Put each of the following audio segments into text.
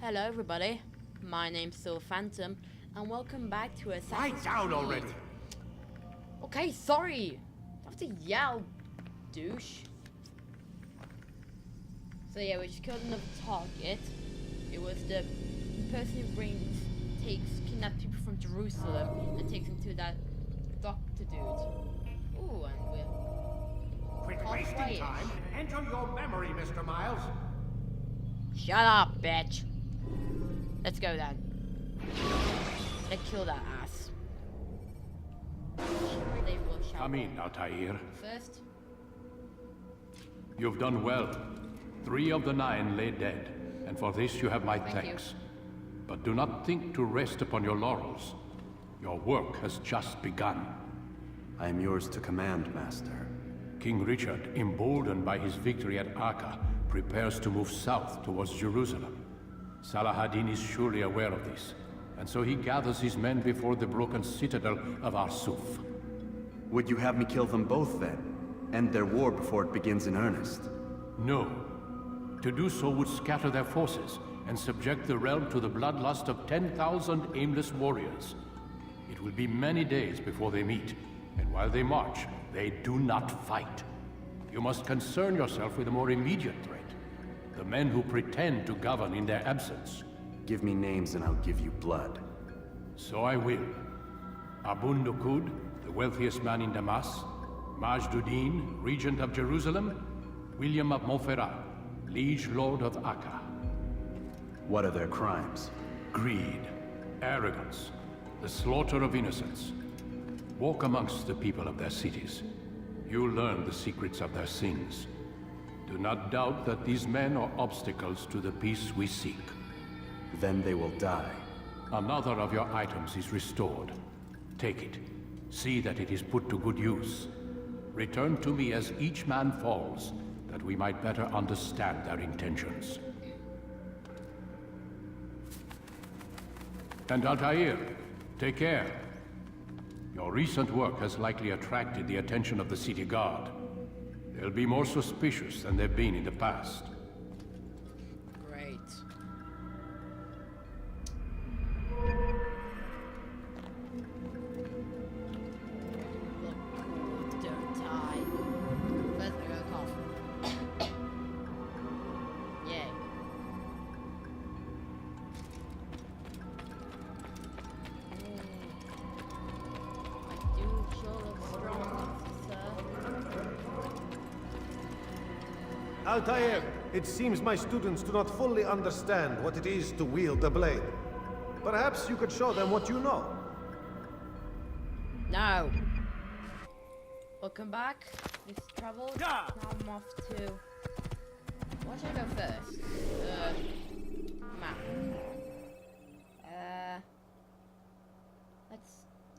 Hello, everybody. My name's Silver Phantom, and welcome back to Assassin's Lie down Creed. already! Okay, sorry. Don't have to yell, douche. So yeah, we just killed another target. It was the person who takes kidnapped people from Jerusalem and takes them to that doctor dude. Ooh, and we're Quit halfway. wasting time! Enter your memory, Mr. Miles! Shut up, bitch. Let's go then. Let's kill that ass. They will shout Come in, Altair. first. You've done well. 3 of the 9 lay dead, and for this you have my Thank you. thanks. But do not think to rest upon your laurels. Your work has just begun. I am yours to command, Master. King Richard, emboldened by his victory at Acre, prepares to move south towards Jerusalem. Salah-ad-Din is surely aware of this, and so he gathers his men before the broken citadel of Arsuf. Would you have me kill them both then? End their war before it begins in earnest? No. To do so would scatter their forces and subject the realm to the bloodlust of 10,000 aimless warriors. It will be many days before they meet, and while they march, they do not fight. You must concern yourself with a more immediate threat. The men who pretend to govern in their absence. Give me names and I'll give you blood. So I will. Abun Nukud, the wealthiest man in Damas. Majduddin, regent of Jerusalem. William of Montferrat, liege lord of Acre. What are their crimes? Greed, arrogance, the slaughter of innocents. Walk amongst the people of their cities. You'll learn the secrets of their sins. Do not doubt that these men are obstacles to the peace we seek. Then they will die. Another of your items is restored. Take it. See that it is put to good use. Return to me as each man falls, that we might better understand their intentions. And Altair, take care. Your recent work has likely attracted the attention of the city guard. They'll be more suspicious than they've been in the past. Great. Look cool, don't die. First, I gotta cough. Yay. I do sure look strong, sir. Altair, it seems my students do not fully understand what it is to wield a blade. Perhaps you could show them what you know. No. Welcome back. We've traveled. Now I'm off to. What should I go first? Map. Let's.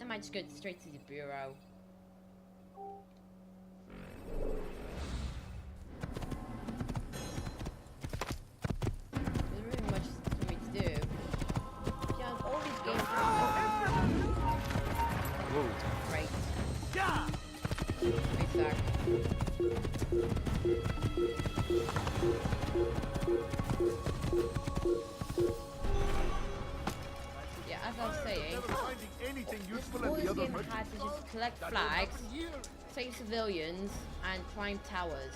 I might just go straight to the bureau. There's really much for me to do. Yeah, all these games. Great. Wait back. Yeah, as I was saying, all this game had to just collect flags, save civilians, and climb towers.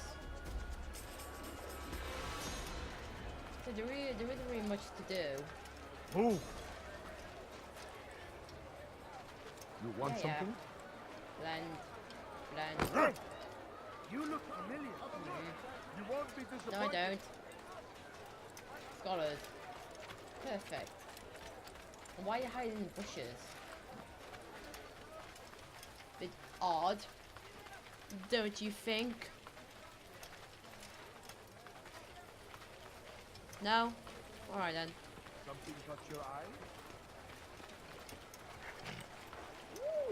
So there isn't really much to do. Move! You want Yeah, something? Blend. You look familiar. You won't be No, I disappointed. don't. Scholars. Perfect. And why are you hiding in the bushes? Bit odd. Don't you think? No? Alright then. Something caught your eye?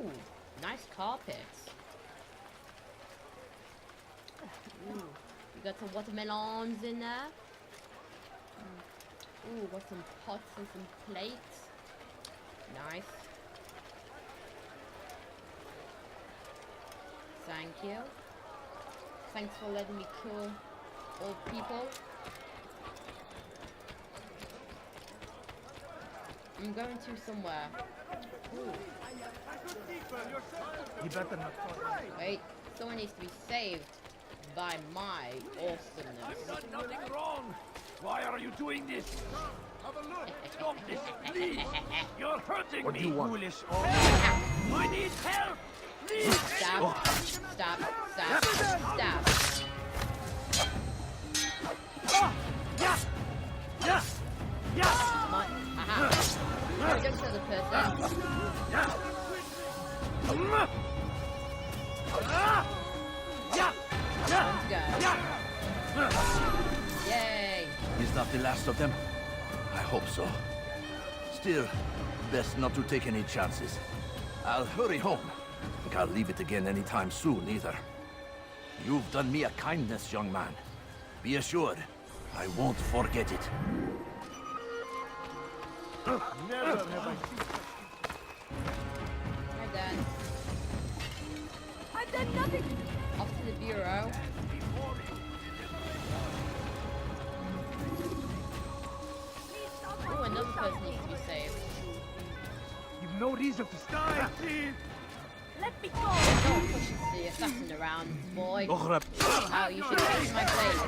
Ooh, nice carpets. Ooh, you got some watermelons in there. Ooh, got some pots and some plates. Nice. Thank you. Thanks for letting me kill old people. I'm going to somewhere. Ooh. You better not fall. Wait, someone needs to be saved by my awesomeness. Done nothing wrong. Why are you doing this? Stop this, please. You're hurting What me. do you want? Foolish. I need help. Please. Stab, stab, stab, stab. Yeah. Yeah. Yeah. Aha. Don't kill the person. Time to go. Yay. Is that the last of them? I hope so. Still, best not to take any chances. I'll hurry home. I can't leave it again anytime soon, either. You've done me a kindness, young man. Be assured, I won't forget it. Never have I seen I'm done. I've done nothing! Off to the bureau. Oh, another person needs to be saved. You've no reason to stop. Let me go! Don't push the assassin around, boy. Oh, you should take my blade.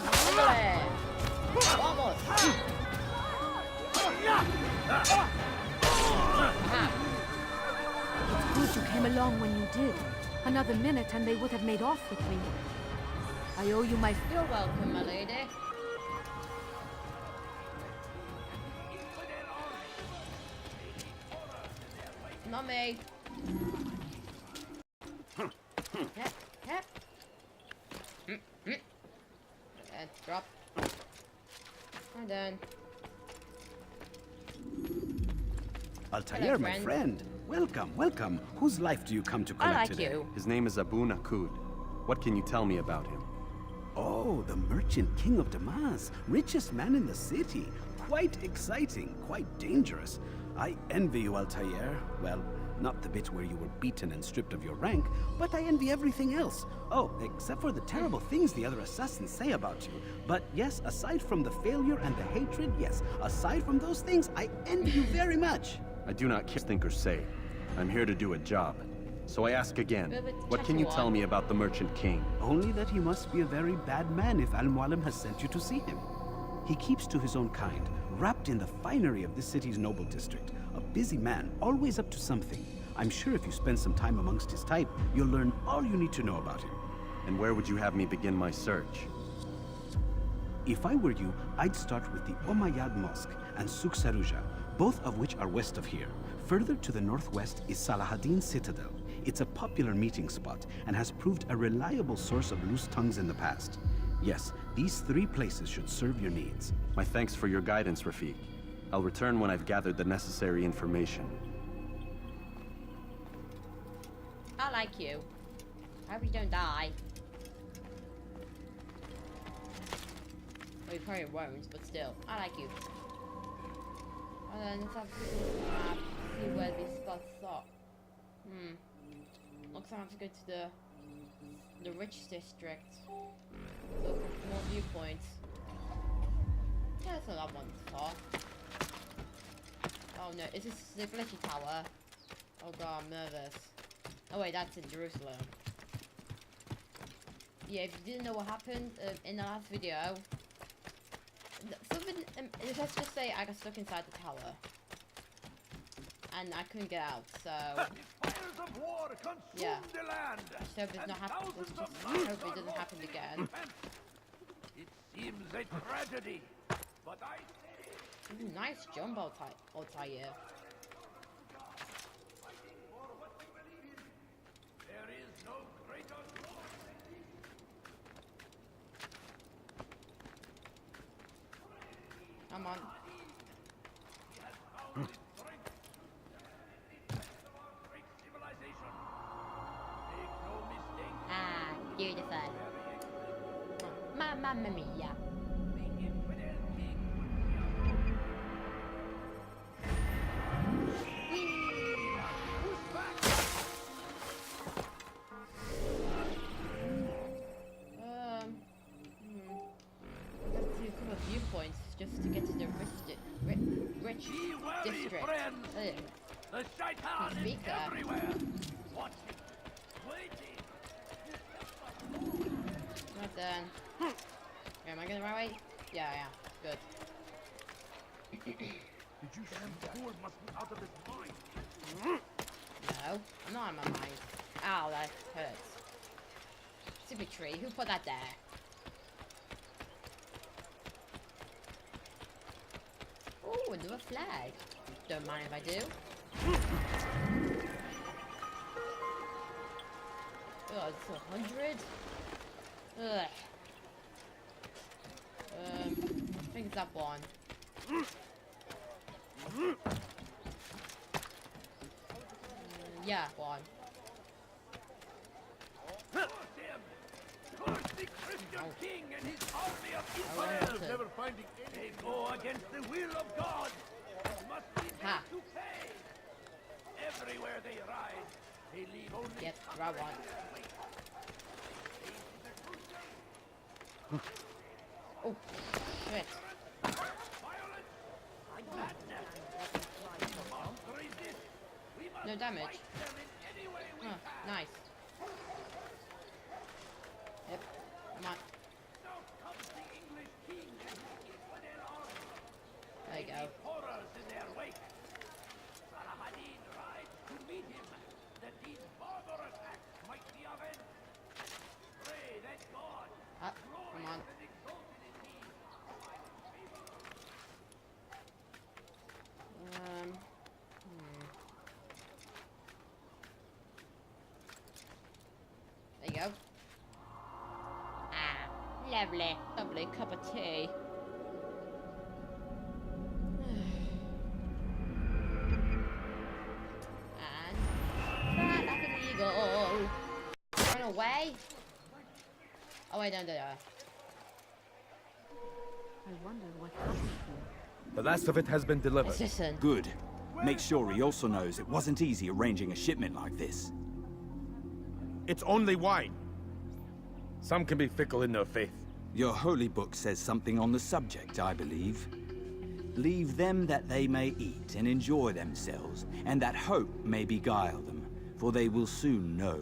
Oh, vale. Vamos. Aha. Good you came along when you did. Another minute and they would have made off with me. I owe you my... You're welcome, my lady. Not me. Yep, yep. Drop. I'm done. Altair, Hello, my friend. friend. Welcome, welcome. Whose life do you come to I collect like today? you. His name is Abu Nakud. What can you tell me about him? Oh, the merchant king of Damas. Richest man in the city. Quite exciting, quite dangerous. I envy you, Altair. Well, not the bit where you were beaten and stripped of your rank, but I envy everything else. Oh, except for the terrible things the other assassins say about you. But yes, aside from the failure and the hatred, yes, aside from those things, I envy you very much. I do not think or say. I'm here to do a job. So I ask again, Bit of a what can you chatty tell one. me about the Merchant King? Only that he must be a very bad man if Al-Mualim has sent you to see him. He keeps to his own kind, wrapped in the finery of this city's noble district. A busy man, always up to something. I'm sure if you spend some time amongst his type, you'll learn all you need to know about him. And where would you have me begin my search? If I were you, I'd start with the Umayyad Mosque and Souk Saruja, both of which are west of here. Further to the northwest is Salahaddin Citadel. It's a popular meeting spot and has proved a reliable source of loose tongues in the past. Yes, these three places should serve your needs. My thanks for your guidance, Rafiq. I'll return when I've gathered the necessary information. I like you. I hope you don't die. Well, you probably won't, but still, I like you. And then let's have a little map, see where these spots are. Looks like I have to go to the rich district. Look at more viewpoints. Yeah, it's not that one far. Oh no, is this the glitchy tower? Oh god, I'm nervous. Oh wait, that's in Jerusalem. Yeah, if you didn't know what happened in the last video, something, let's just say I got stuck inside the tower. And I couldn't get out, so Fires of war consumed yeah. the land. Just hope it's not happen. Thousands Just of hope lives it doesn't happen again. It seems a tragedy, but I say Ooh, nice jump, Altair. there is no greater glory. Come on. Great civilization. Make no mistake. Ah, beautiful. Mamma mia. The infidel king Shaitan is Speaker. everywhere. Watching, waiting. Right then. Yeah, am I going the right way? Yeah, yeah. Good. Did you say the fool must be out of his mind? No, I'm not on my mind. Ow, that hurts. Stupid tree. Who put that there? Oh, another flag. Don't mind if I do. Oh, it's 100. Ugh. I think it's that one. Yeah, one. Curse the Christian king and his army of I Israel. want to. Never finding any. They go against the will of God. Must be Ha. made to pay. Everywhere they ride, they leave only Get grab one. Oh, shit. violence and madness. Must resist. We must No damage. fight them in any way we Huh, can. nice. Yep, come on. Now comes the English king and his infidel army. There you go. Horrors in their wake. Saladin rides to meet him, that these barbarous acts might be avenged. Pray that God, Ah, come on. and exalted in me, There you go. Ah, lovely. Lovely cup of tea. And fly like an eagle. Run away. Oh wait, don't do that. I wonder what happened here. The last of it has been delivered. Let's listen. Good. Make sure he also knows it wasn't easy arranging a shipment like this. It's only wine. Some can be fickle in their faith. Your holy book says something on the subject, I believe. Leave them that they may eat and enjoy themselves, and that hope may beguile them, for they will soon know.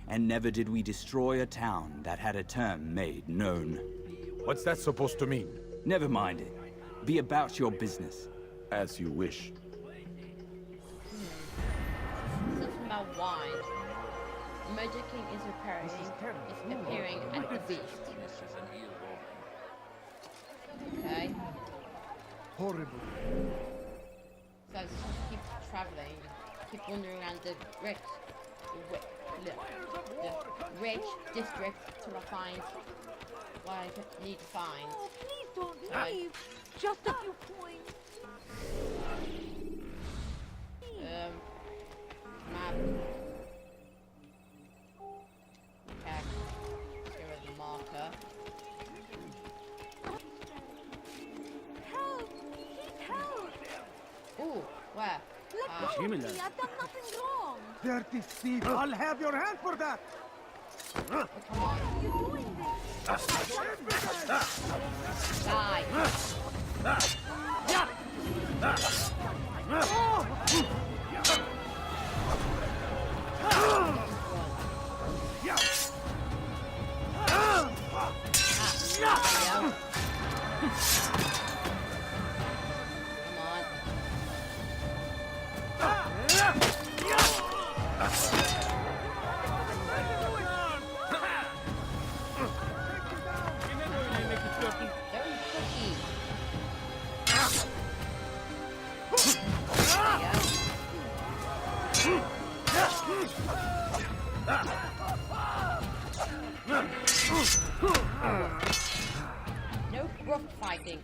And never did we destroy a town that had a term made known. What's that supposed to mean? Never mind it. Be about your business. As you wish. Something about wine. The Magic King is appearing at the feast. Okay. Horrible. So I just keep traveling, keep wandering around the rich district till I find what I need to find. Oh, please don't Right. leave. Just a few points. Map. Okay. Get rid of the marker. Help! Need help! Ooh, where? Let go of me. I've done nothing wrong. Dirty thief! I'll have your hand for that! Oh, come on. You're doing this. Die. There you go. Come on. Very pushy. No rough fighting.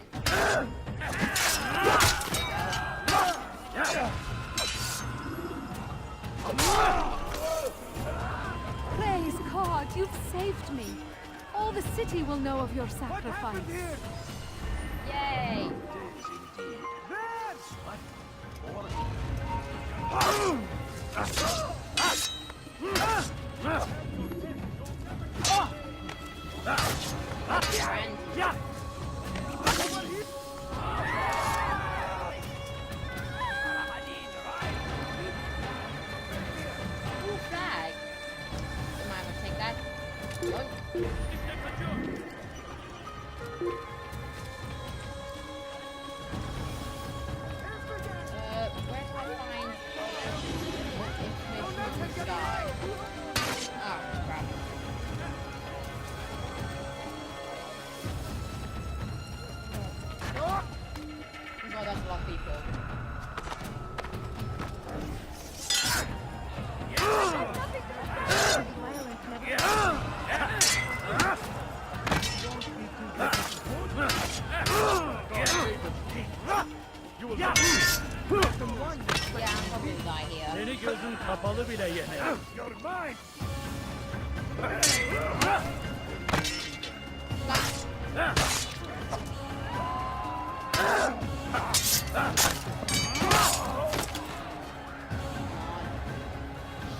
Praise God, you've saved me. All the city will know of your sacrifice. Yay! Friend. Where can I find more information on this guy? Oh, crap. Oh, that's a lot of people. Yeah, I'm probably gonna die here. Seni gözün kapalı bile yener. You're mine.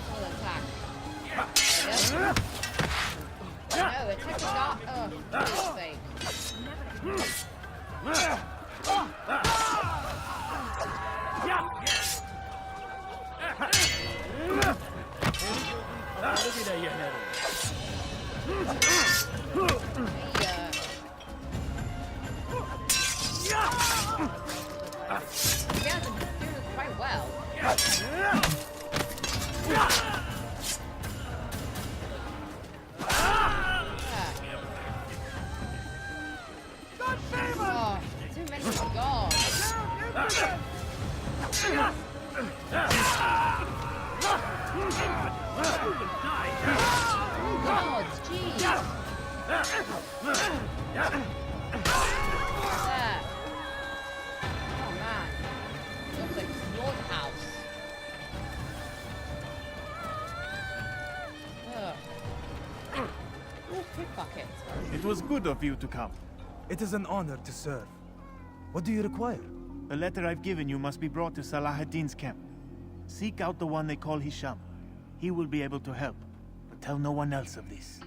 Full attack. Yep. No, attack not. Oh, for sake. Kapalı bile yener. You guys are doing quite well. Oh, too many gods. Gods, jeez. There. Oh man. Looks like a slaughterhouse. Ugh. Ooh, pickpocket. It was good of you to come. It is an honor to serve. What do you require? The letter I've given you must be brought to Salah ad-Din's camp. Seek out the one they call Hisham. He will be able to help, but tell no one else of this.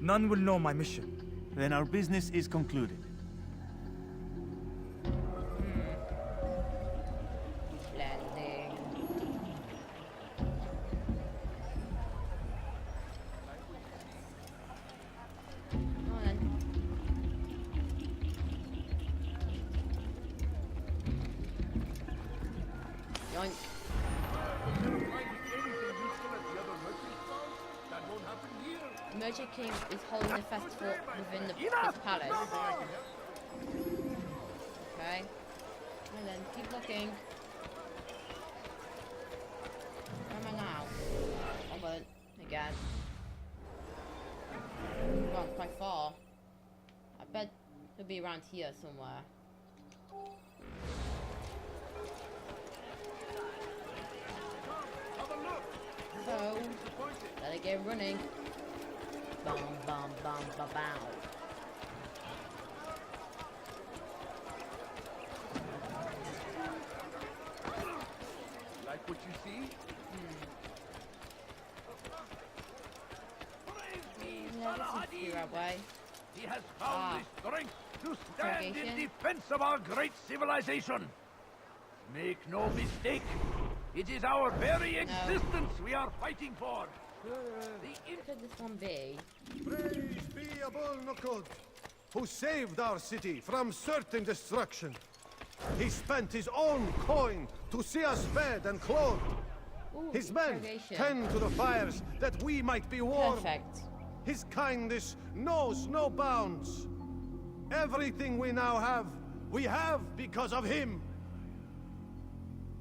None will know my mission. Then our business is concluded. Blending. Come on then. Yoink. Merchant King is holding a festival within his palace. Okay. And then keep looking. Where am I now? Oh, but again. Well, quite far. I bet he'll be around here somewhere. So, let it get running. Bum bum bum ba bow. Like what you see? Yeah, this seems to be the right way. He has found the strength to stand in Interrogation. defense of our great civilization. Make no mistake, it is our very existence we are fighting for. What could this one be? Praise be Abul Nukud, who saved our city from certain destruction. He spent his own coin to see us fed and clothed. Ooh, His men interrogation. tend to the fires that we might be warm. Perfect. His kindness knows no bounds. Everything we now have, we have because of him.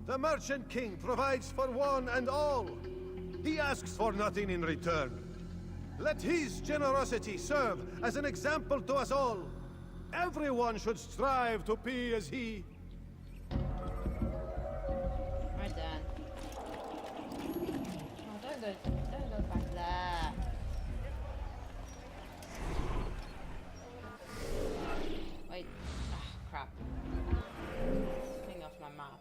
The Merchant King provides for one and all. He asks for nothing in return. Let his generosity serve as an example to us all. Everyone should strive to be as he. Right then. Oh, don't go back there. Wait. Ah, crap. Thing off my map.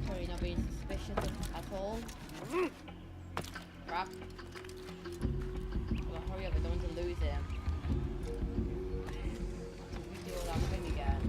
Probably not being suspicious at all. Crap. Well, hurry up, I don't want to lose him. Do all that thing again.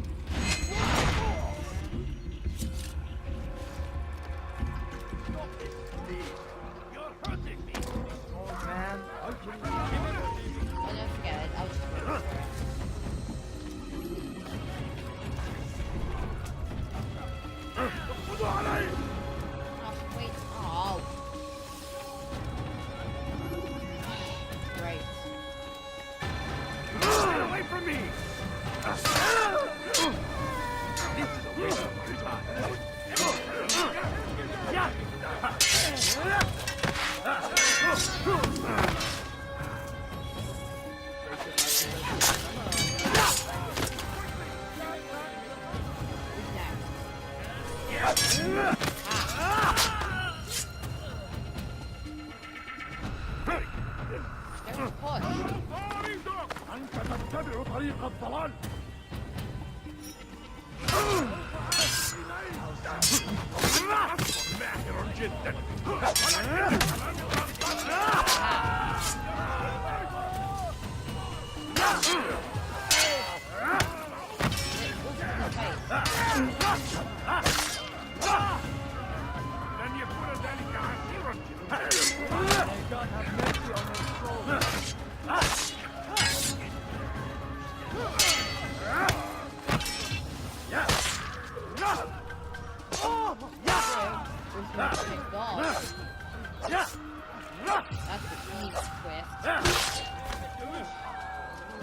That's the key twist.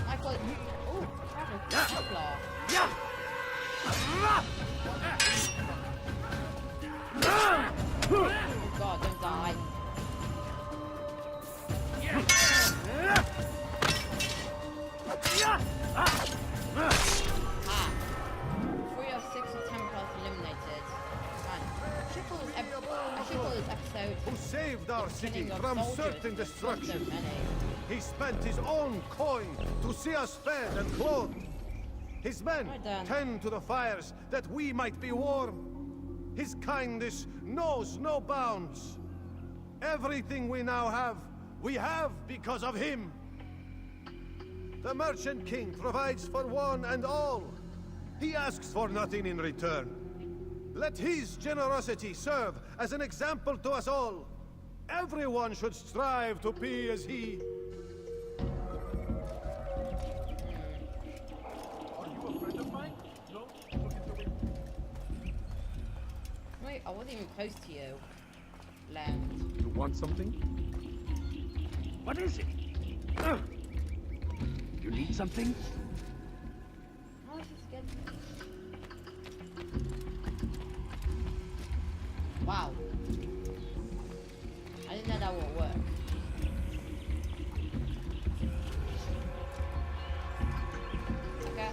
I call it. Oh, Templar. Oh god, don't die. Ah. 3 of 6 of Templars eliminated. Man, I should call this episode Who saved our city Killing of from soldiers. certain So destruction. many. He spent his own coin to see us fed and clothed. His men Right then. tend to the fires that we might be warm. His kindness knows no bounds. Everything we now have, we have because of him. The Merchant King provides for one and all. He asks for nothing in return. Let his generosity serve as an example to us all. Everyone should strive to be as he. Wait, I wasn't even close to you. Land. You want something? What is it? You need something? How is this good? Wow. I didn't know that would work. Okay.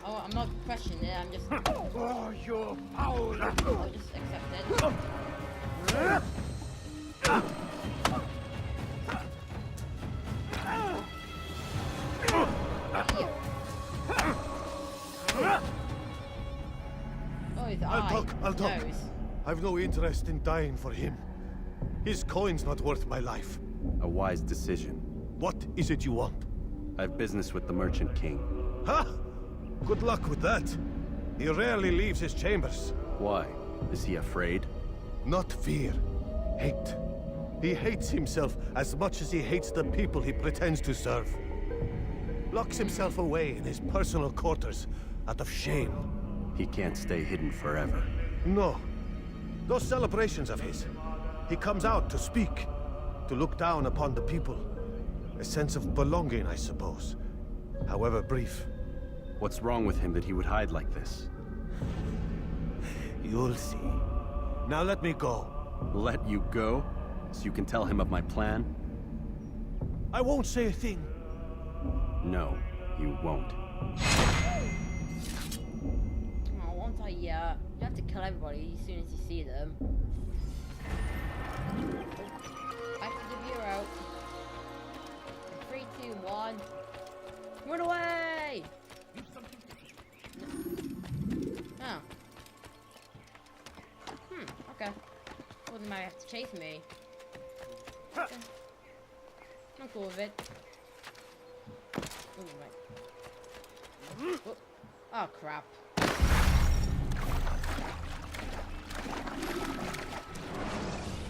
Oh, I'm not questioning it, I'm just... Oh, you foul! I'll just accept it. Here. Oh, his eye. I'll talk. Nose. I've no interest in dying for him. His coin's not worth my life. A wise decision. What is it you want? I have business with the Merchant King. Huh? Good luck with that. He rarely leaves his chambers. Why? Is he afraid? Not fear. Hate. He hates himself as much as he hates the people he pretends to serve. Locks himself away in his personal quarters out of shame. He can't stay hidden forever. No. Those celebrations of his. He comes out to speak, to look down upon the people. A sense of belonging, I suppose. However brief. What's wrong with him that he would hide like this? You'll see. Now let me go. Let you go? So you can tell him of my plan? I won't say a thing. No, you won't. Oh, won't I? Yeah. You have to kill everybody as soon as you see them. Back to the bureau. 3, 2, 1. Run away! Oh. Okay. Well, they might have to chase me. Okay. I'm cool with it. Ooh, right. Oh, crap.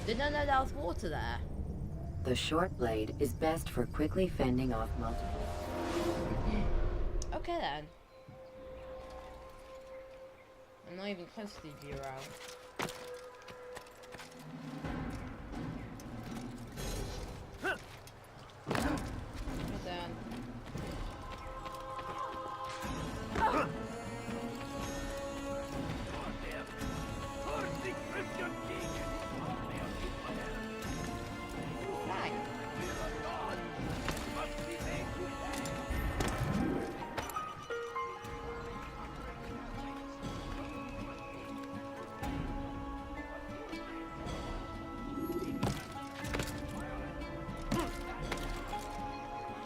Did not know there was water there. The short blade is best for quickly fending off multiple. Okay then. I'm not even close to the bureau. Well done. Flag.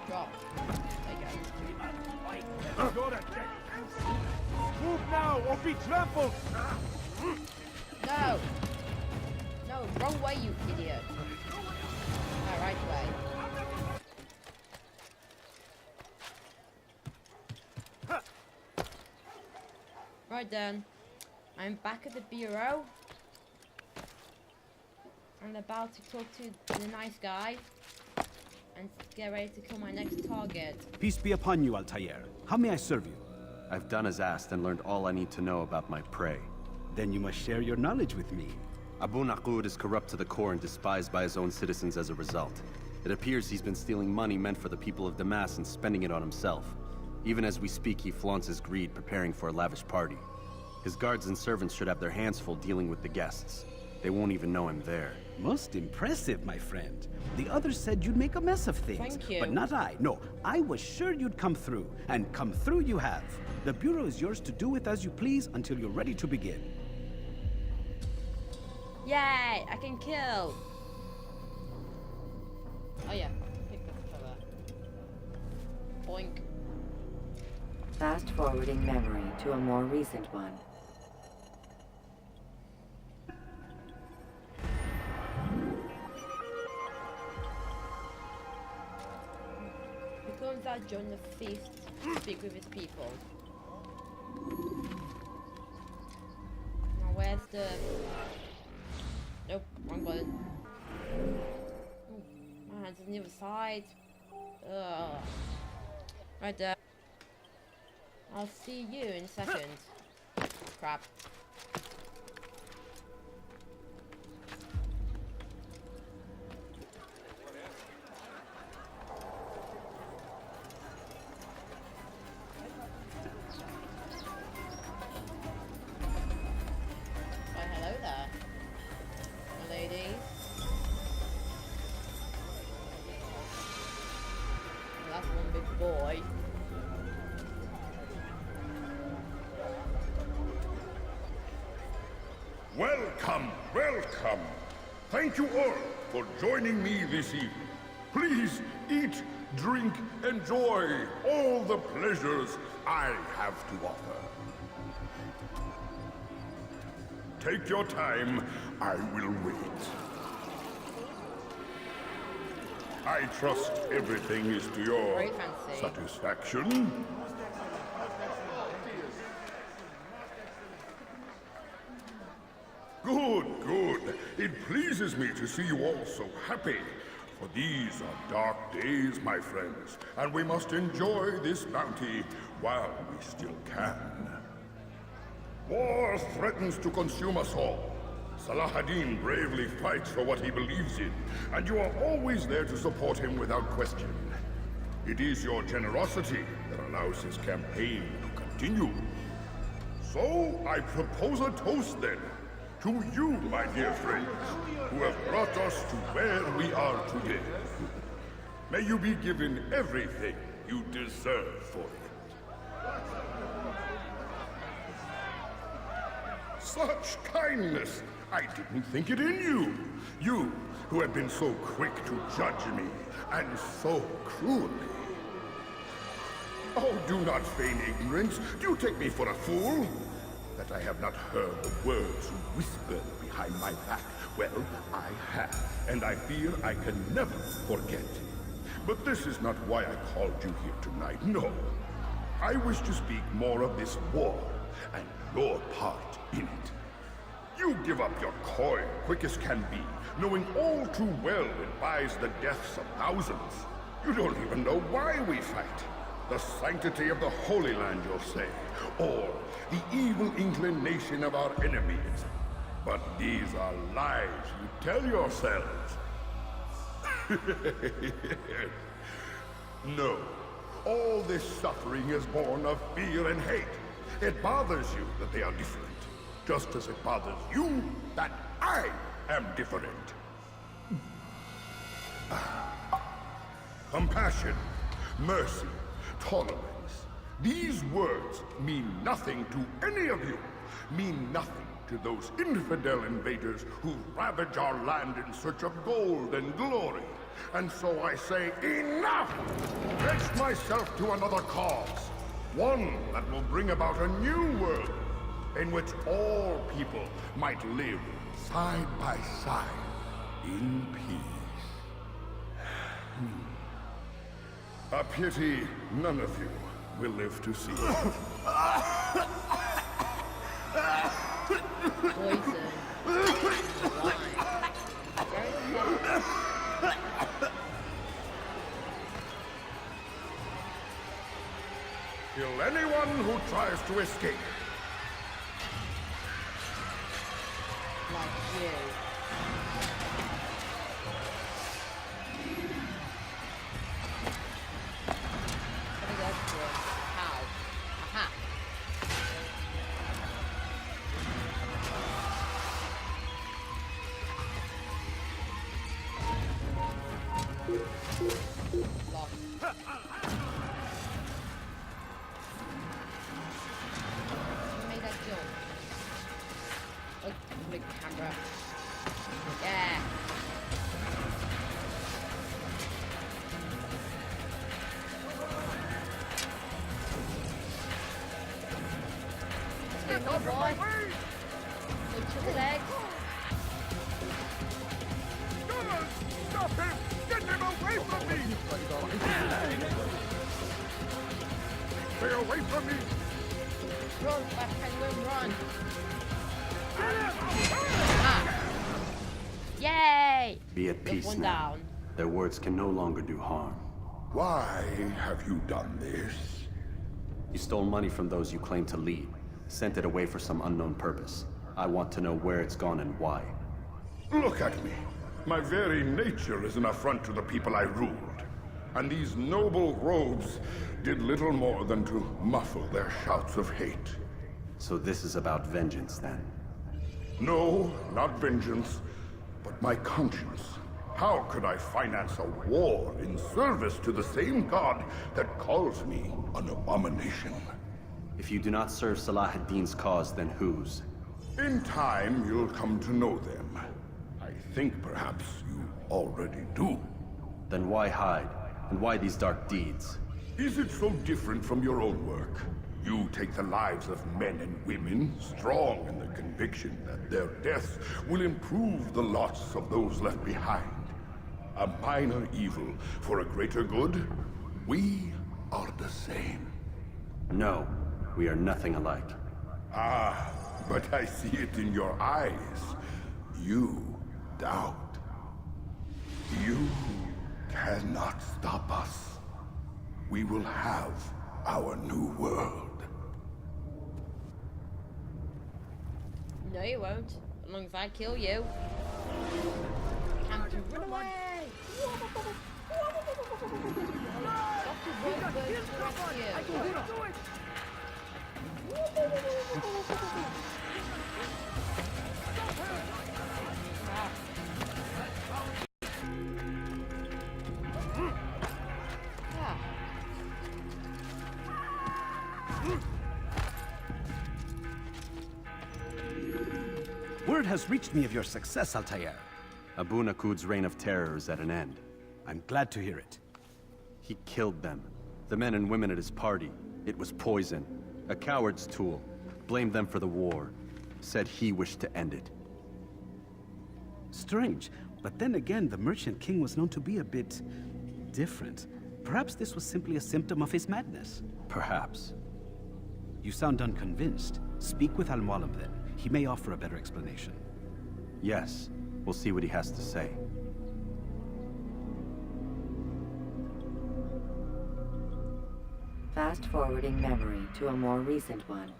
Drop. There you go. Move now or be trampled! No! No, wrong way, you idiot. No, right way. Right then, I'm back at the bureau. I'm about to talk to the nice guy and get ready to kill my next target. Peace be upon you, Altair. How may I serve you? I've done as asked and learned all I need to know about my prey. Then you must share your knowledge with me. Abu Naqud is corrupt to the core and despised by his own citizens as a result. It appears he's been stealing money meant for the people of Damas and spending it on himself. Even as we speak, he flaunts his greed, preparing for a lavish party. His guards and servants should have their hands full dealing with the guests. They won't even know him there. Most impressive, my friend. The others said you'd make a mess of things. Thank you. But not I. No, I was sure you'd come through. And come through you have. The Bureau is yours to do with as you please until you're ready to begin. Yay! I can kill! Oh yeah, pick this fella. Boink. Fast forwarding memory to a more recent one. Becomes that John the Feast to speak with his people. Now where's the... Nope, wrong button. Ooh, my hand's on the other side. Ugh. Right there. I'll see you in a second. Crap. Why, hello there, my ladies. Well, that's one big boy. Welcome, welcome. Thank you all for joining me this evening. Please eat, drink, enjoy all the pleasures I have to offer. Take your time, I will wait. I trust everything is to your Very fancy. satisfaction. Good, good. It pleases me to see you all so happy. For these are dark days, my friends, and we must enjoy this bounty while we still can. War threatens to consume us all. Salah ad-Din bravely fights for what he believes in, and you are always there to support him without question. It is your generosity that allows his campaign to continue. So, I propose a toast then. To you, my dear friends, who have brought us to where we are today. May you be given everything you deserve for it. Such kindness! I didn't think it in you. You, who have been so quick to judge me, and so cruelly. Oh, do not feign ignorance. Do you take me for a fool? That I have not heard the words you whispered behind my back. Well, I have, and I fear I can never forget. But this is not why I called you here tonight, no. I wish to speak more of this war, and your part in it. You give up your coin quick as can be, knowing all too well it buys the deaths of thousands. You don't even know why we fight. The sanctity of the Holy Land, you'll say, or the evil inclination of our enemies. But these are lies you tell yourselves. No, all this suffering is born of fear and hate. It bothers you that they are different, just as it bothers you that I am different. Compassion, mercy, tolerance. These words mean nothing to any of you, mean nothing to those infidel invaders who ravage our land in search of gold and glory. And so I say, enough! Pledge myself to another cause, one that will bring about a new world, in which all people might live side by side in peace. A pity none of you will live to see it. tries to escape. Like you. Gotta go for it. How? Aha. Locked. Made that jump. Oh, big camera. Yeah. Let's go, boy. Go to the legs. Stop him! Get him away from me! Stay away from me! Run, Black Penguin, run. Yay! Be at Got peace one now. down. Their words can no longer do harm. Why have you done this? You stole money from those you claim to lead, sent it away for some unknown purpose. I want to know where it's gone and why. Look at me. My very nature is an affront to the people I ruled. And these noble robes did little more than to muffle their shouts of hate. So this is about vengeance, then? No, not vengeance, but my conscience. How could I finance a war in service to the same god that calls me an abomination? If you do not serve Salah ad-Din's cause, then whose? In time, you'll come to know them. I think perhaps you already do. Then why hide? And why these dark deeds? Is it so different from your own work? You take the lives of men and women, strong in the conviction that their deaths will improve the lots of those left behind. A minor evil for a greater good? We are the same. No, we are nothing alike. Ah, but I see it in your eyes. You doubt. You cannot stop us. We will have our new world. No, you won't. As long as I kill you. Can't you run away? Dr. Rosebud to rescue. Word has reached me of your success, Altair. Abu Nakud's reign of terror is at an end. I'm glad to hear it. He killed them. The men and women at his party. It was poison. A coward's tool. Blamed them for the war. Said he wished to end it. Strange, but then again, the Merchant King was known to be a bit different. Perhaps this was simply a symptom of his madness. Perhaps. You sound unconvinced. Speak with Al-Mualim then. He may offer a better explanation. Yes. We'll see what he has to say. Fast-forwarding memory to a more recent one.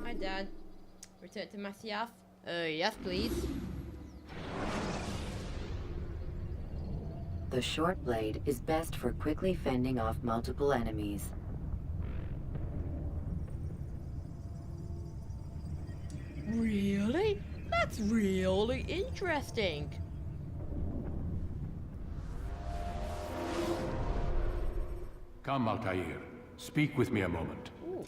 Hi, Dad. Return to Masyaf? Yes, please. The short blade is best for quickly fending off multiple enemies. Really? That's really interesting. Come, Altair. Speak with me a moment. Ooh.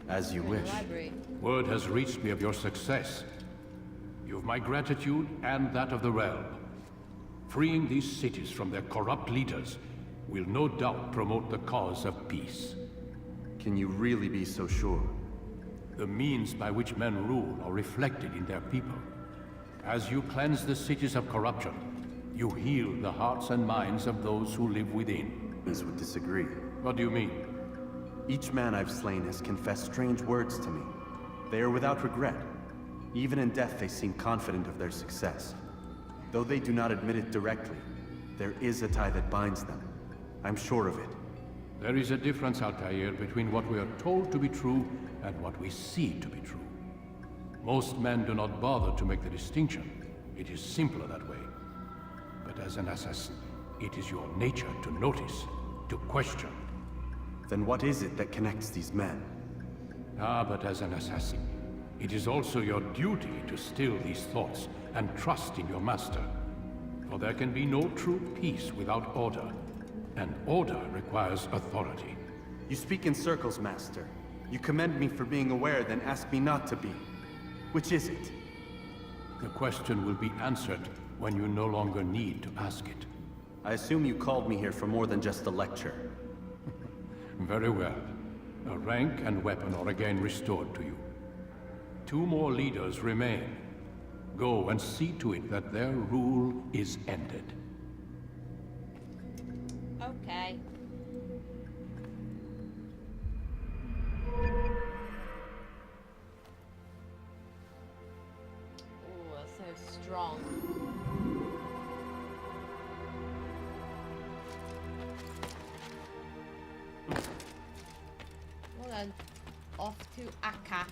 As you wish. Library. Word has reached me of your success. You have my gratitude and that of the realm. Freeing these cities from their corrupt leaders will no doubt promote the cause of peace. Can you really be so sure? The means by which men rule are reflected in their people. As you cleanse the cities of corruption, you heal the hearts and minds of those who live within. These would disagree. What do you mean? Each man I've slain has confessed strange words to me. They are without regret. Even in death, they seem confident of their success. Though they do not admit it directly, there is a tie that binds them. I'm sure of it. There is a difference, Altair, between what we are told to be true and what we see to be true. Most men do not bother to make the distinction. It is simpler that way. But as an assassin, it is your nature to notice, to question. Then what is it that connects these men? Ah, but as an assassin, it is also your duty to still these thoughts and trust in your master. For there can be no true peace without order, and order requires authority. You speak in circles, Master. You commend me for being aware, then ask me not to be. Which is it? The question will be answered when you no longer need to ask it. I assume you called me here for more than just a lecture. Very well. A rank and weapon are again restored to you. 2 more leaders remain. Go and see to it that their rule is ended. Okay. Ooh, that's so strong. Well then, off to Akka.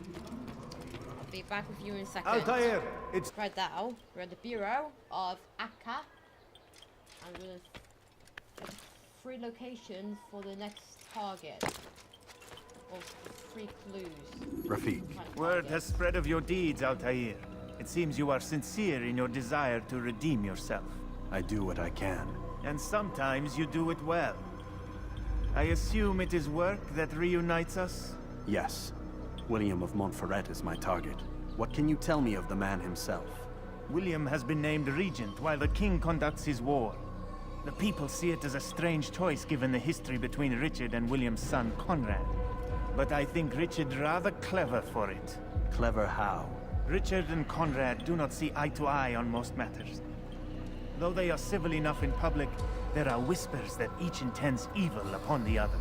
I'll be back with you in a second. Altair, it's... Right now, we're at the Bureau of Akka. I'm gonna get 3 locations for the next target. Or 3 clues. Rafik. Word has spread of your deeds, Altair. It seems you are sincere in your desire to redeem yourself. I do what I can. And sometimes you do it well. I assume it is work that reunites us? Yes. William of Montferrat is my target. What can you tell me of the man himself? William has been named regent while the king conducts his war. The people see it as a strange choice given the history between Richard and William's son, Conrad. But I think Richard rather clever for it. Clever how? Richard and Conrad do not see eye to eye on most matters. Though they are civil enough in public, there are whispers that each intends evil upon the other.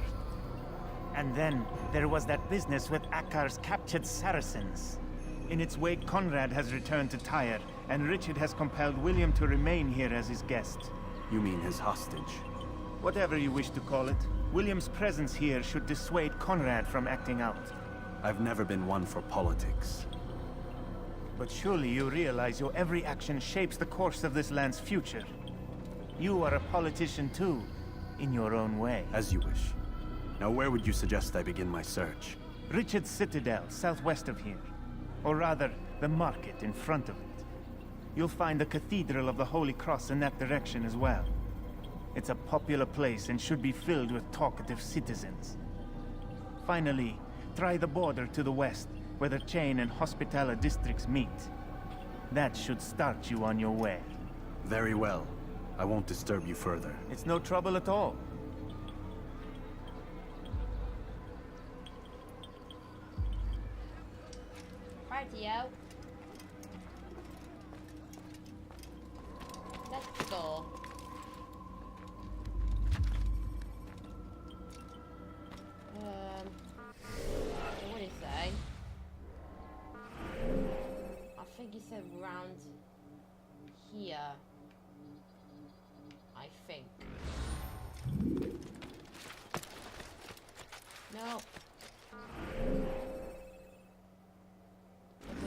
And then, there was that business with Akkar's captured Saracens. In its wake, Conrad has returned to Tyre, and Richard has compelled William to remain here as his guest. You mean his hostage? Whatever you wish to call it, William's presence here should dissuade Conrad from acting out. I've never been one for politics. But surely you realize your every action shapes the course of this land's future. You are a politician too, in your own way. As you wish. Now where would you suggest I begin my search? Richard's Citadel, southwest of here. Or rather, the market in front of it. You'll find the Cathedral of the Holy Cross in that direction as well. It's a popular place and should be filled with talkative citizens. Finally, try the border to the west, where the Chain and Hospitaller districts meet. That should start you on your way. Very well. I won't disturb you further. It's no trouble at all. Rightio. Let's go. So what did he say? I think he said round here. I think. No. It's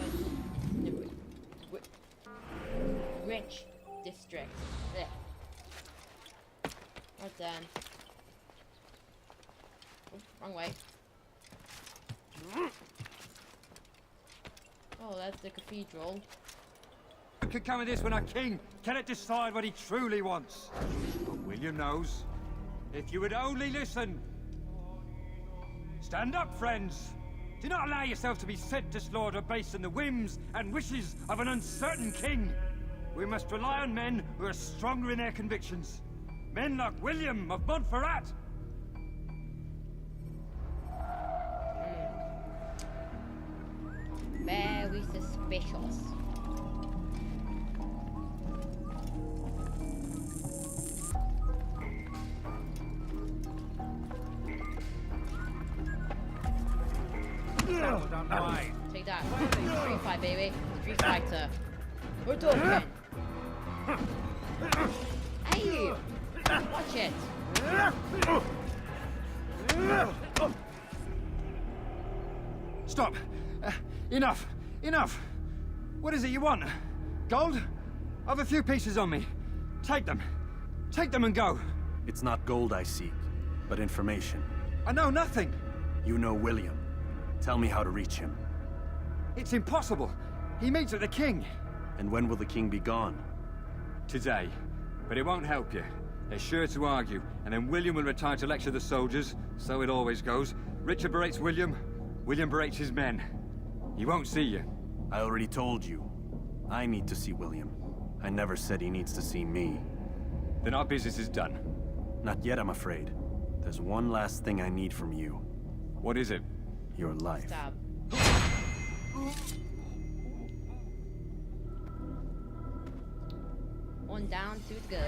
in the rich district. There. Right then. Oh, wrong way. Oh, that's the cathedral. What could come of this when our king cannot decide what he truly wants? But William knows. If you would only listen. Stand up, friends. Do not allow yourself to be sent to slaughter based on the whims and wishes of an uncertain king. We must rely on men who are stronger in their convictions. Men like William of Montferrat. Very suspicious. Take that. 3-5, baby. Street Fighter. We're talking. Hey! Watch it. Stop! Enough! Enough! What is it you want? Gold? I've a few pieces on me. Take them. Take them and go. It's not gold I seek, but information. I know nothing. You know William. Tell me how to reach him. It's impossible. He meets at the king. And when will the king be gone? Today. But it won't help you. They're sure to argue, and then William will retire to lecture the soldiers. So it always goes. Richard berates William. William berates his men. He won't see you. I already told you. I need to see William. I never said he needs to see me. Then our business is done. Not yet, I'm afraid. There's one last thing I need from you. What is it? Your life. Stab. On down to go.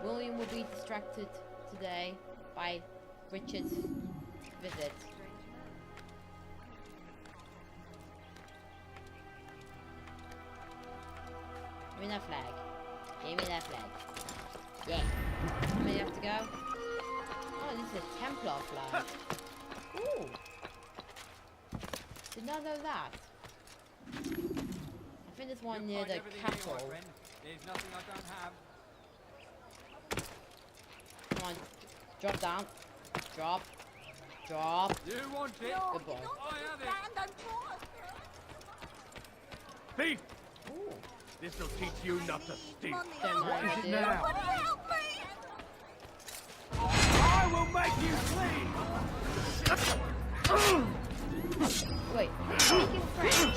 William will be distracted today by Richard's visit. Give me that flag. Give me that flag. Yeah. How many have to go? Oh, this is a Templar flag. Ooh. Did not know that. I think there's one near the castle. There's nothing I don't have. Come on. Drop down. Drop. Drop. You want it? Good boy. I have it. Thief! Ooh. This'll teach you not to steal. Don't What mind, is it dude. now? I will make you bleed! Wait, speaking French.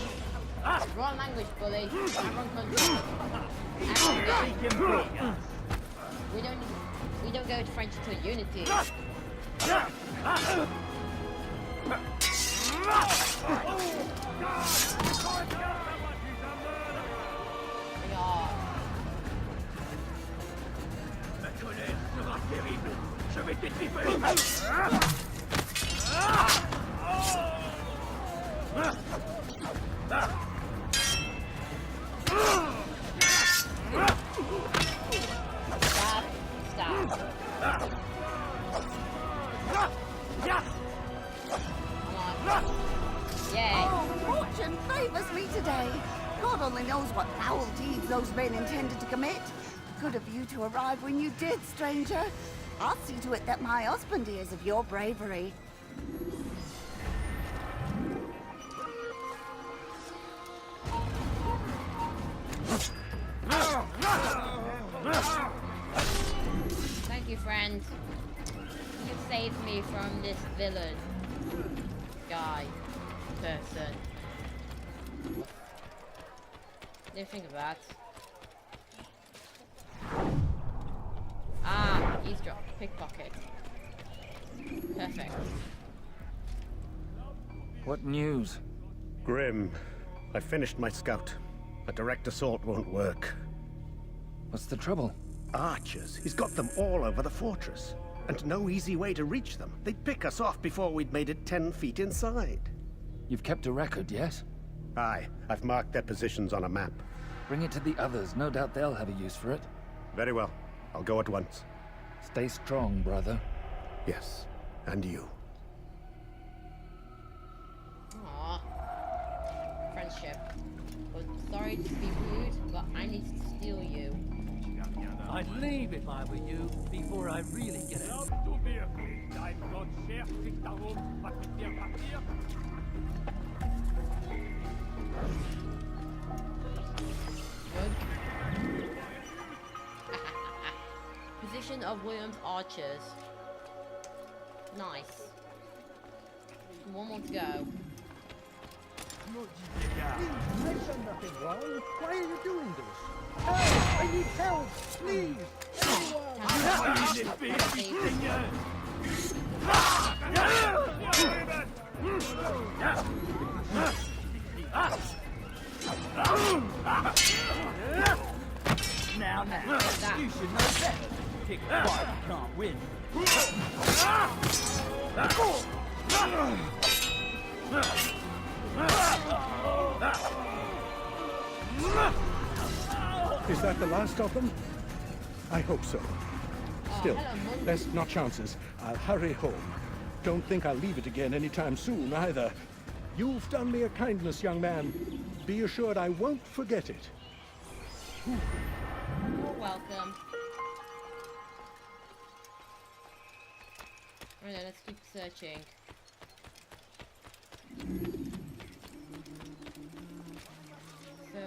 Wrong language, bully. Wrong country. We don't go to French until Unity. Fortune favors me today. God only knows what foul deeds those men intended to commit. Good of you to arrive when you did, stranger. I'll see to it that my husband hears of your bravery. Thank you, friend. You saved me from this villain. Guy. Person. Didn't think of that. Ah, eavesdrop. Pickpocket. Perfect. What news? Grim, I finished my scout. A direct assault won't work. What's the trouble? Archers. He's got them all over the fortress. And no easy way to reach them. They'd pick us off before we'd made it 10 feet inside. You've kept a record, yes? Aye. I've marked their positions on a map. Bring it to the others. No doubt they'll have a use for it. Very well. I'll go at once. Stay strong, brother. Yes. And you. Aww. Friendship. Well, sorry to be rude, but I need to steal you. I'd leave if I were you before I really get it. Position of William's archers. Nice. One more to go. I've done nothing wrong. Why are you doing this? Help! I need help! Please! Now, you should know better. Pick a fight you can't win. Is that the last of them? I hope so. Still, best not chances. I'll hurry home. Don't think I'll leave it again anytime soon, either. You've done me a kindness, young man. Be assured I won't forget it. You're welcome. Right, let's keep searching. So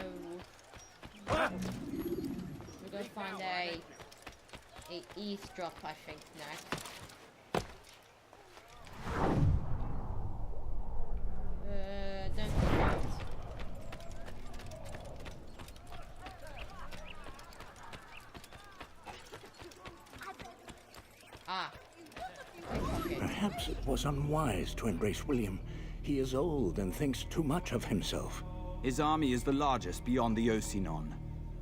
we're gonna find a eavesdrop, I think, next. Don't think that. Ah. Perhaps it was unwise to embrace William. He is old and thinks too much of himself. His army is the largest beyond the Ocinon.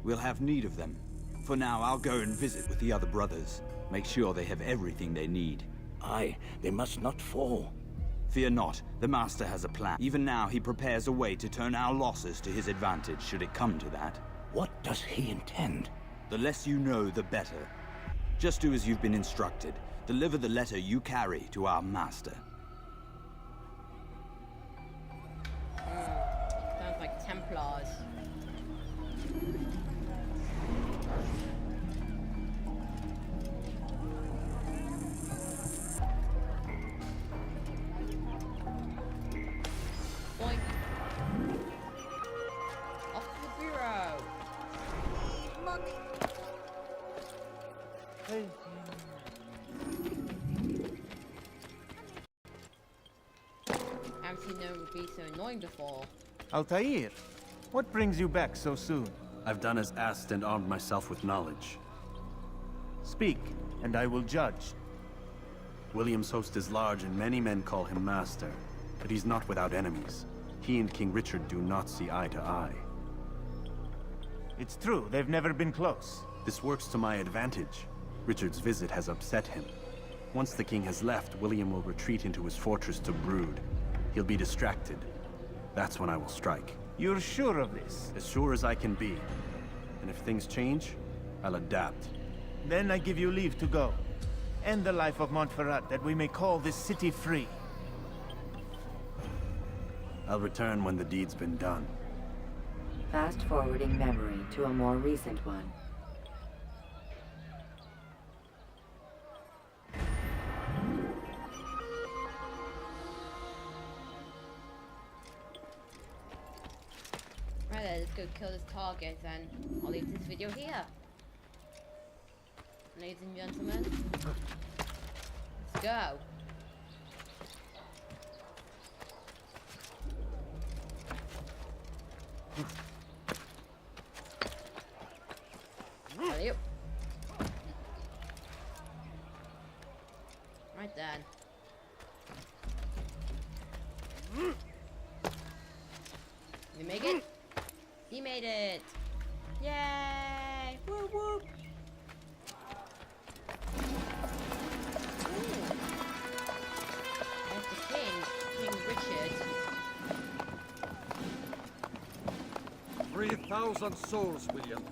We'll have need of them. For now, I'll go and visit with the other brothers. Make sure they have everything they need. Aye, they must not fall. Fear not, the Master has a plan. Even now, he prepares a way to turn our losses to his advantage, should it come to that. What does he intend? The less you know, the better. Just do as you've been instructed. Deliver the letter you carry to our Master. Sounds like Templars. Boink. Off to the bureau. Money. Hey. I haven't seen no one be so annoying before. Altair, what brings you back so soon? I've done as asked and armed myself with knowledge. Speak, and I will judge. William's host is large, and many men call him master. But he's not without enemies. He and King Richard do not see eye to eye. It's true, they've never been close. This works to my advantage. Richard's visit has upset him. Once the king has left, William will retreat into his fortress to brood. He'll be distracted. That's when I will strike. You're sure of this? As sure as I can be. And if things change, I'll adapt. Then I give you leave to go. End the life of Montferrat, that we may call this city free. I'll return when the deed's been done. Fast-forwarding memory to a more recent one. Right then, let's go kill this target, and I'll leave this video here. Ladies and gentlemen, let's go. Alley up. Right then. You make it? He made it! Yay! Whoop whoop! There's the king, King Richard. 3,000 souls, William.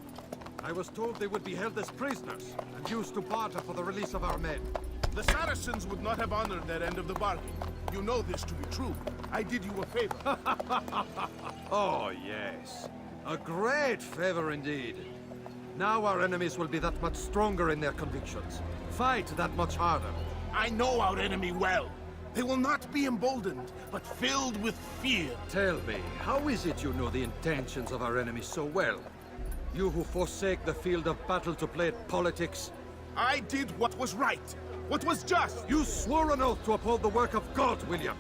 I was told they would be held as prisoners and used to barter for the release of our men. The Saracens would not have honored their end of the bargain. You know this to be true. I did you a favor. Oh, yes. A great favor indeed. Now our enemies will be that much stronger in their convictions. Fight that much harder. I know our enemy well. They will not be emboldened, but filled with fear. Tell me, how is it you know the intentions of our enemies so well? You who forsake the field of battle to play at politics? I did what was right, what was just. You swore an oath to uphold the work of God, William.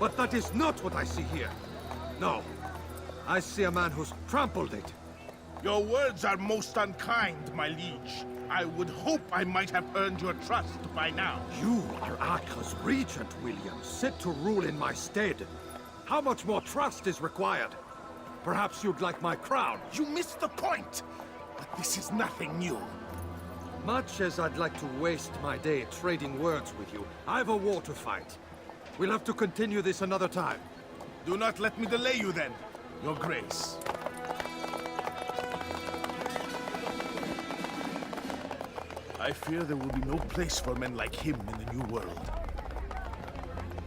But that is not what I see here. No. I see a man who's trampled it. Your words are most unkind, my liege. I would hope I might have earned your trust by now. You are Acre's regent, William, set to rule in my stead. How much more trust is required? Perhaps you'd like my crown. You missed the point. But this is nothing new. Much as I'd like to waste my day trading words with you, I've a war to fight. We'll have to continue this another time. Do not let me delay you then, Your Grace. I fear there will be no place for men like him in the New World.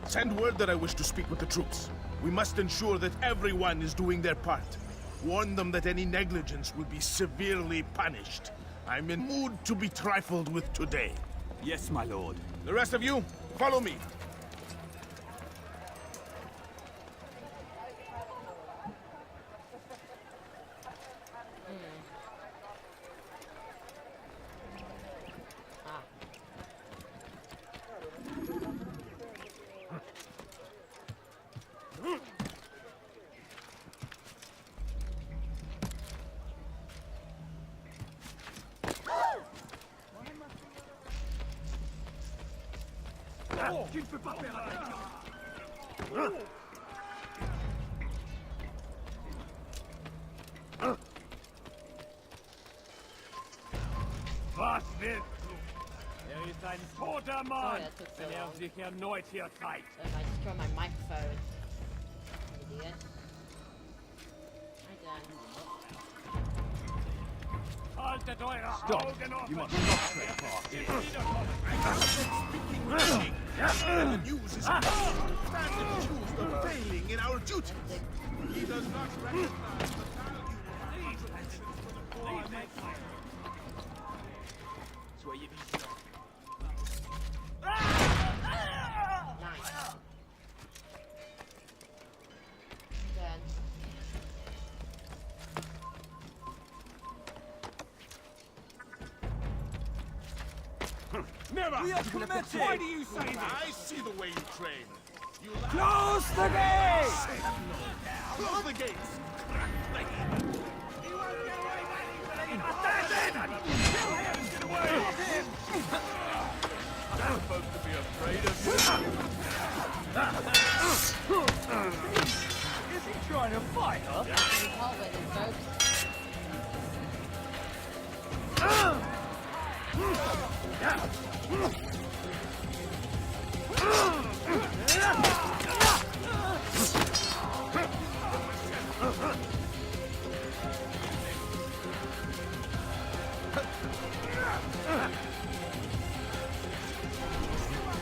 Send word that I wish to speak with the troops. We must ensure that everyone is doing their part. Warn them that any negligence will be severely punished. I'm in mood to be trifled with today. Yes, my lord. The rest of you, follow me. Tu ne peux pas faire avec ça. Was willst du? Ist ein toter Mann, that took so wenn long. sich erneut hier zeigt. So if I destroy my microphone. Idiot. I done. Haltet eure Stop. Augen offen! You must not tread far. The news is stand accused of failing in our duties. He does not recognize the value of contributions to the poor and needy. Soyez vigilants. Nice. Done. Never! We are committed! Why do you say that? I see the way you train. You Close the gates! Close the gates! I'm supposed to be afraid of you. Is he trying to fight us? You can't win this, folks.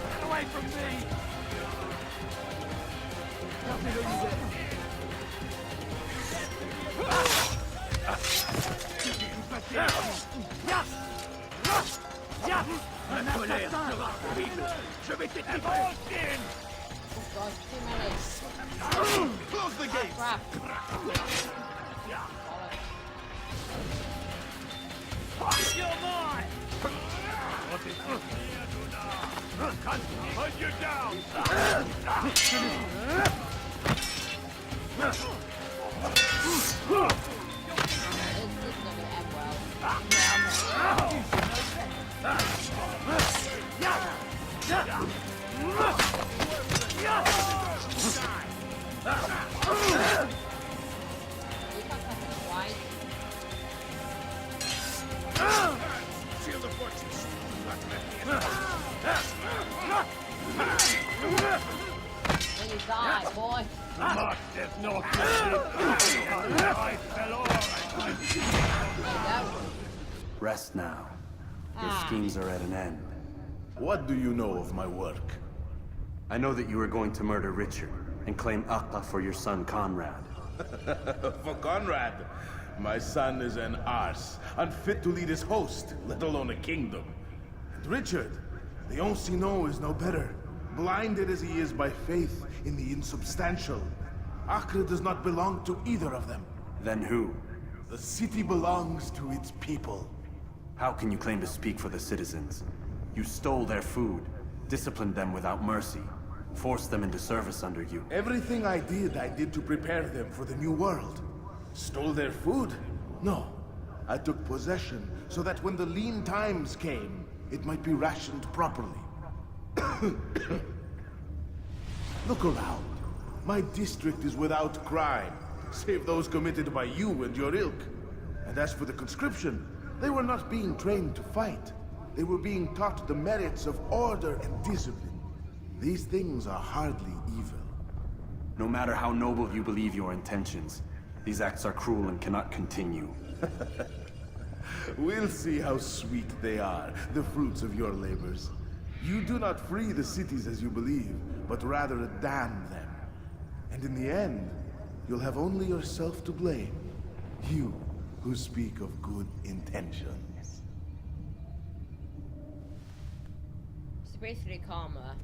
Get away from me! Nothing to you there. La colère sera horrible. Je vais t'étripler. Oh gosh, too many. Close the gates! Crap. You're mine! What is this? Put you down! This is not gonna end well. We can't have it twice. Seal the fortress. When you die, boy. Much is not Rest now. Your schemes are at an end. What do you know of my work? I know that you are going to murder Richard and claim Akka for your son Conrad. For Conrad, my son is an arse, unfit to lead his host, let alone a kingdom. And Richard, the Oncino is no better, blinded as he is by faith in the insubstantial. Acre does not belong to either of them. Then who? The city belongs to its people. How can you claim to speak for the citizens? You stole their food, disciplined them without mercy, forced them into service under you. Everything I did to prepare them for the new world. Stole their food? No. I took possession so that when the lean times came, it might be rationed properly. Look around. My district is without crime, save those committed by you and your ilk. And as for the conscription, they were not being trained to fight. They were being taught the merits of order and discipline. These things are hardly evil. No matter how noble you believe your intentions, these acts are cruel and cannot continue. We'll see how sweet they are, the fruits of your labors. You do not free the cities as you believe, but rather damn them. And in the end, you'll have only yourself to blame. You who speak of good intentions. It's basically karma.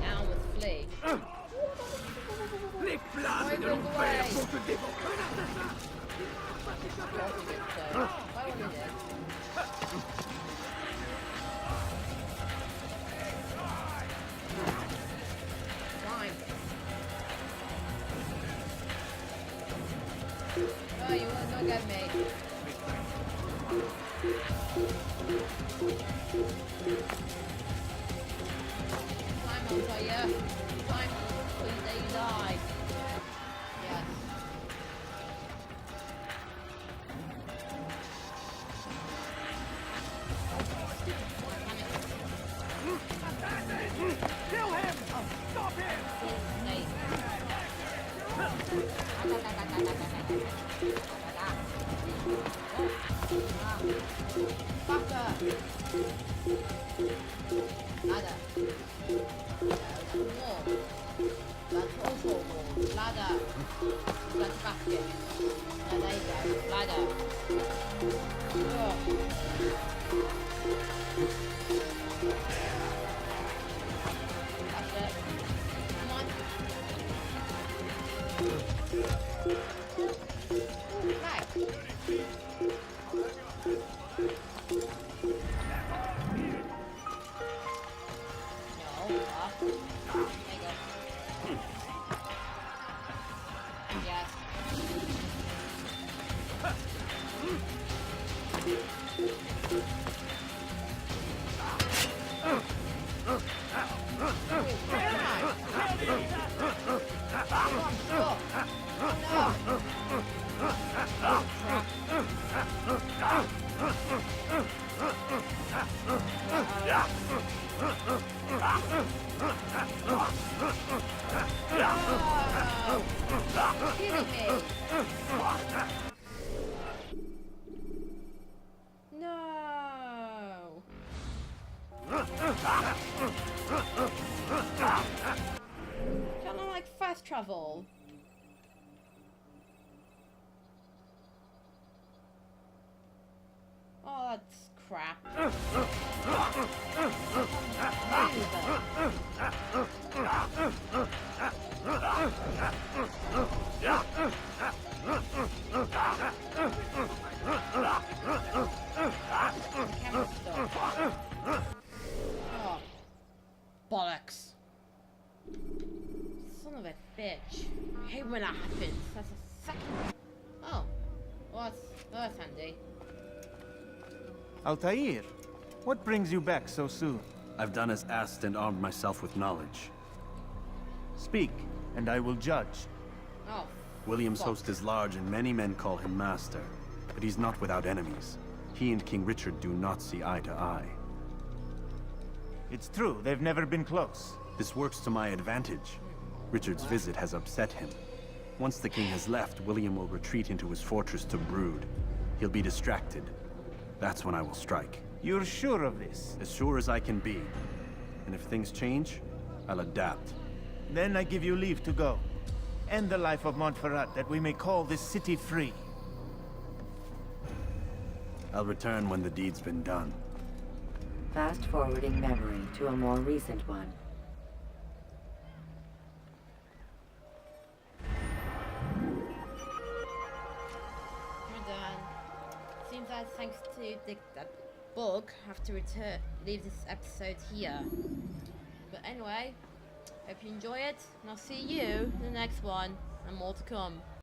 Down with Flea. Les flammes de l'enfer vont te dévorer. Oh, you wanna go get me? Climb on, Toya. Climb, please, there you die. Yes. Kill him! Stop him! Fucker! Ladder. More. That's also more. Ladder. That's basket. There you go. Ladder. Oh. That's it. Come on. Right. No. Don't I like fast travel? Oh, that's crap. Oh, bollocks. Son of a bitch. I hate when that happens. That's a second. Oh. Well, that's handy. Altair, what brings you back so soon? I've done as asked and armed myself with knowledge. Speak, and I will judge. Oh. William's host is large and many men call him master, but he's not without enemies. He and King Richard do not see eye to eye. It's true, they've never been close. This works to my advantage. Richard's visit has upset him. Once the king has left, William will retreat into his fortress to brood. He'll be distracted. That's when I will strike. You're sure of this? As sure as I can be. And if things change, I'll adapt. Then I give you leave to go. End the life of Montferrat, that we may call this city free. I'll return when the deed's been done. Fast-forwarding memory to a more recent one. We're done. Seems that thanks to that book, I have to leave this episode here. But anyway, hope you enjoy it, and I'll see you in the next one, and more to come.